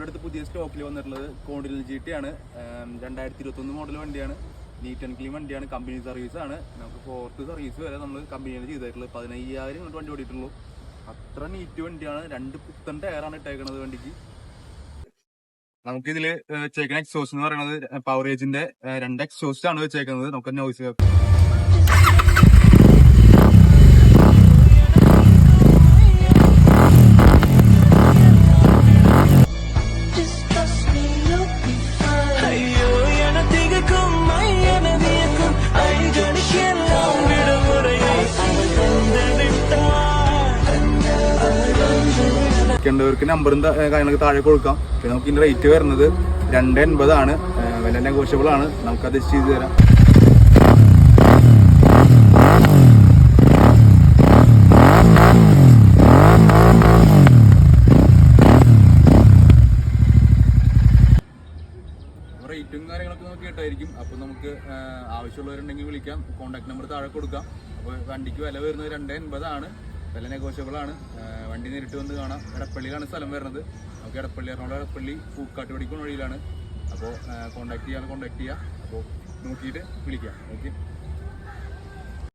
അടുത്ത് പുതിയ സ്റ്റോക്കിൽ വന്നിട്ടുള്ളത് കോണ്ടിനൽ GT ആണ്. 2021 മോഡൽ വണ്ടിയാണ്. നീറ്റ് ആൻഡ് ക്ലീൻ വണ്ടിയാണ്. കമ്പനി സർവീസാണ്. നമുക്ക് 4th സർവീസ് വരെ നമ്മൾ കമ്പനിയിൽ ചെയ്തിട്ടുള്ളത്. 15,000 ഇങ്ങോട്ട് വണ്ടി ഓടിയിട്ടുള്ളൂ. അത്ര നീറ്റ് വണ്ടിയാണ്. 2 പുത്തൻ ടയറാണ് ഇട്ടേക്കുന്നത് വണ്ടിക്ക്. നമുക്കിതിൽ വെച്ചേക്കുന്ന എക്സോസ്റ്റ് എന്ന് പറയുന്നത് പവറേജിന്റെ 2 എക്സോസ്റ്റ് ആണ് വെച്ചേക്കുന്നത്. നമുക്ക് നോയ്സ് വർക്ക് നമ്പറും കാര്യങ്ങളൊക്കെ താഴെ കൊടുക്കാം. പിന്നെ നമുക്ക് ഇതിന്റെ റേറ്റ് വരുന്നത് 280 ആണ്. വില നെഗോഷ്യബിൾ ആണ്. നമുക്കത് ചെയ്ത് തരാം. റേറ്റും കാര്യങ്ങളൊക്കെ നമുക്ക് കേട്ടായിരിക്കും. അപ്പോൾ നമുക്ക് ആവശ്യമുള്ളവരുണ്ടെങ്കിൽ വിളിക്കാം. കോൺടാക്ട് നമ്പർ താഴെ കൊടുക്കാം. അപ്പോൾ വണ്ടിക്ക് വില വരുന്നത് 280 ആണ്. വില നെഗോഷ്യബിൾ ആണ്. വണ്ടി നേരിട്ട് വന്ന് കാണാം. എടപ്പള്ളിയിലാണ് സ്ഥലം വരുന്നത്. നമുക്ക് എടപ്പള്ളി എറണാകുളം പൂക്കാട്ട് പഠിക്കുന്ന വഴിയിലാണ്. അപ്പോൾ കോൺടാക്ട് ചെയ്യാം. അപ്പോൾ നോക്കിയിട്ട് വിളിക്കാം. ഓക്കെ.